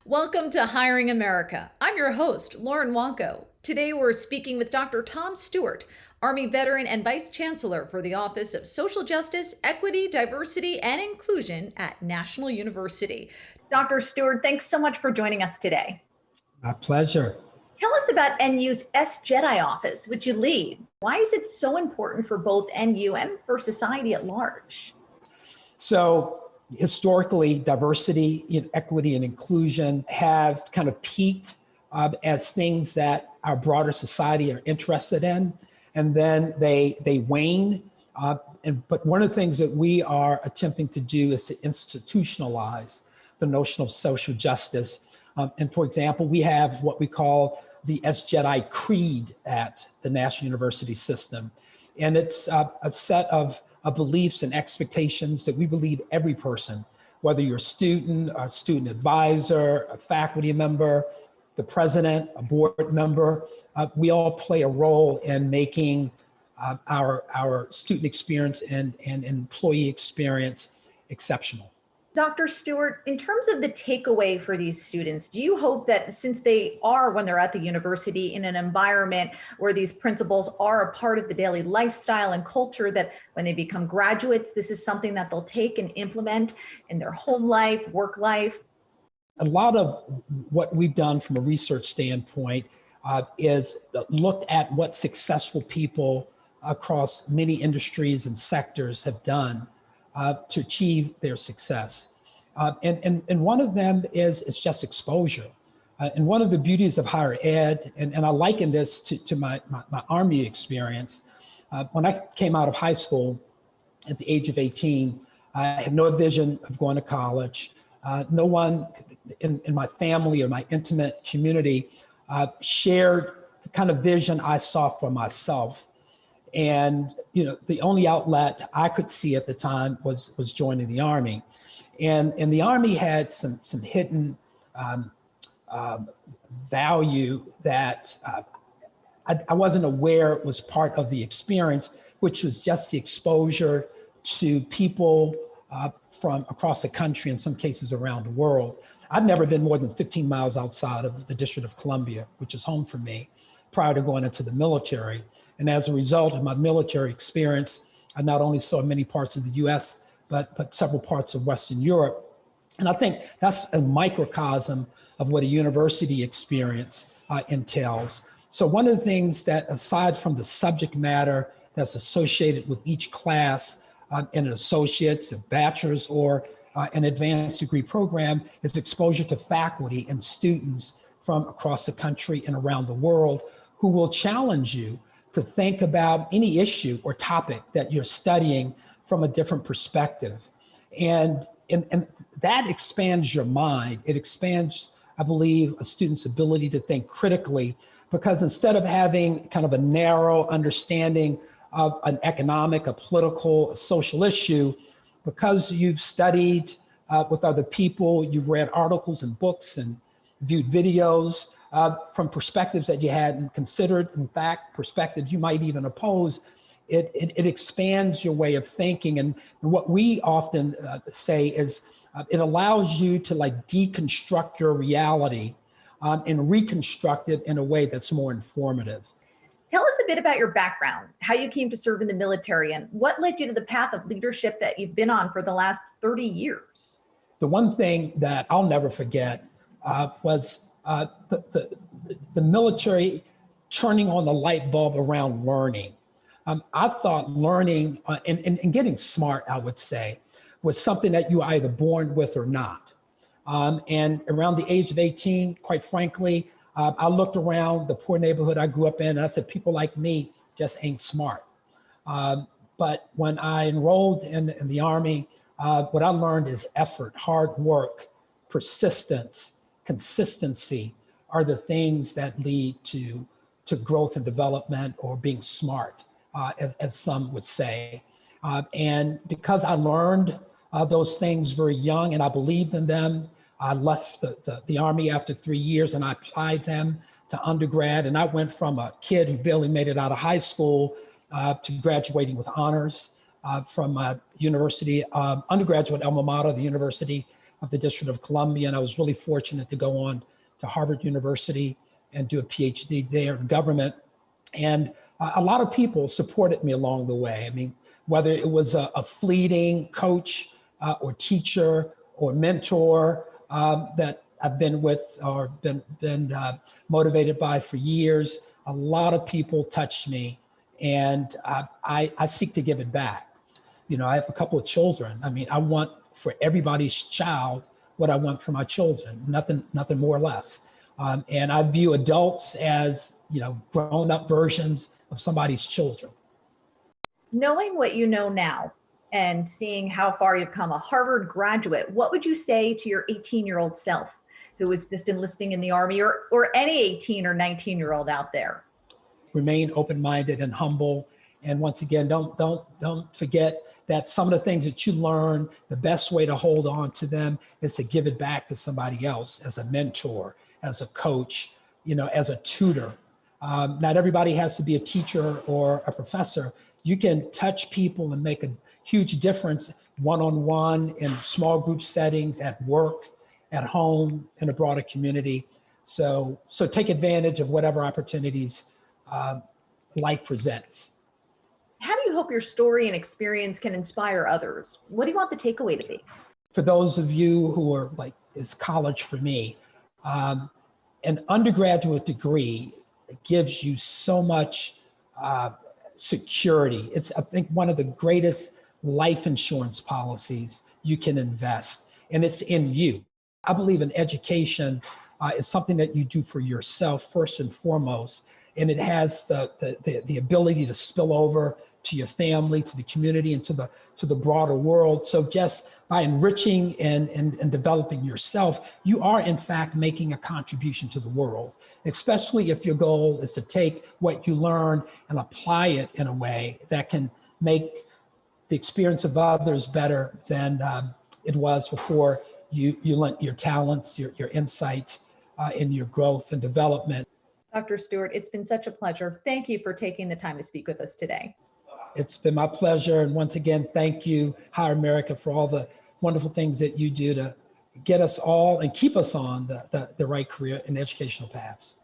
Welcome to Hiring America. I'm your host, Lauren Wanko. Today we're speaking with Dr. Tom Stewart, Army veteran and Vice Chancellor for the Office of Social Justice, Equity, Diversity, and Inclusion at National University. Dr. Stewart, thanks so much for joining us today. My pleasure. Tell us about NU's S-JEDI office, which you lead. Why is it so important for both NU and for society at large? So historically, diversity, equity, and inclusion have kind of peaked as things that our broader society are interested in, and then they wane. But one of the things that we are attempting to do is to institutionalize the notion of social justice. And for example, we have what we call the S-JEDI Creed at the National University System. And it's a set of beliefs and expectations that we believe every person, whether you're a student advisor, a faculty member, the president, a board member, we all play a role in making our student experience and employee experience exceptional. Dr. Stewart, in terms of the takeaway for these students, do you hope that since they are, when they're at the university, in an environment where these principles are a part of the daily lifestyle and culture, that when they become graduates, this is something that they'll take and implement in their home life, work life? A lot of what we've done from a research standpoint is looked at what successful people across many industries and sectors have done to achieve their success. And one of them is just exposure. And one of the beauties of higher ed, and I liken this to my Army experience. When I came out of high school at the age of 18, I had no vision of going to college. No one in my family or my intimate community shared the kind of vision I saw for myself. And the only outlet I could see at the time was joining the Army, and the Army had some hidden value that I wasn't aware was part of the experience, which was just the exposure to people from across the country, in some cases around the world. I'd never been more than 15 miles outside of the District of Columbia, which is home for me, prior to going into the military. And as a result of my military experience, I not only saw many parts of the US, but several parts of Western Europe. And I think that's a microcosm of what a university experience entails. So one of the things that, aside from the subject matter that's associated with each class in an associate's, a bachelor's, or an advanced degree program, is exposure to faculty and students from across the country and around the world who will challenge you to think about any issue or topic that you're studying from a different perspective. And that expands your mind. It expands, I believe, a student's ability to think critically, because instead of having kind of a narrow understanding of an economic, a political, a social issue, because you've studied with other people, you've read articles and books and viewed videos, from perspectives that you hadn't considered, in fact, perspectives you might even oppose, it expands your way of thinking. And what we often say is it allows you to deconstruct your reality and reconstruct it in a way that's more informative. Tell us a bit about your background, how you came to serve in the military, and what led you to the path of leadership that you've been on for the last 30 years. The one thing that I'll never forget was the military turning on the light bulb around learning. I thought learning and getting smart, I would say, was something that you were either born with or not. And around the age of 18, quite frankly, I looked around the poor neighborhood I grew up in, and I said, people like me just ain't smart. But when I enrolled in the Army, what I learned is effort, hard work, persistence, consistency are the things that lead to growth and development, or being smart, as some would say. And because I learned those things very young and I believed in them, I left the Army after 3 years and I applied them to undergrad. And I went from a kid who barely made it out of high school to graduating with honors from my university, undergraduate alma mater, the University of the District of Columbia, and I was really fortunate to go on to Harvard University and do a PhD there in government. And a lot of people supported me along the way. I mean, whether it was a fleeting coach or teacher or mentor that I've been with or been motivated by for years, a lot of people touched me, and I seek to give it back. You know, I have a couple of children. I mean, I want for everybody's child what I want for my children, nothing more or less. And I view adults as, you know, grown-up versions of somebody's children. Knowing what you know now and seeing how far you've come, a Harvard graduate, what would you say to your 18-year-old self who was just enlisting in the Army, or any 18 or 19-year-old out there? Remain open-minded and humble. And once again, don't forget that some of the things that you learn, the best way to hold on to them is to give it back to somebody else, as a mentor, as a coach, you know, as a tutor. Not everybody has to be a teacher or a professor. You can touch people and make a huge difference one-on-one, in small group settings, at work, at home, in a broader community. So take advantage of whatever opportunities life presents. How do you hope your story and experience can inspire others? What do you want the takeaway to be? For those of you who are like, is college for me, an undergraduate degree gives you so much security. It's, I think, one of the greatest life insurance policies you can invest, and it's in you. I believe in education is something that you do for yourself first and foremost, and it has the ability to spill over to your family, to the community, and to the broader world. So just by enriching and developing yourself, you are in fact making a contribution to the world, especially if your goal is to take what you learn and apply it in a way that can make the experience of others better than it was before you lent your talents, your insights in your growth and development. Dr. Stewart, it's been such a pleasure. Thank you for taking the time to speak with us today. It's been my pleasure. And once again, thank you, Hire America, for all the wonderful things that you do to get us all and keep us on the right career and educational paths.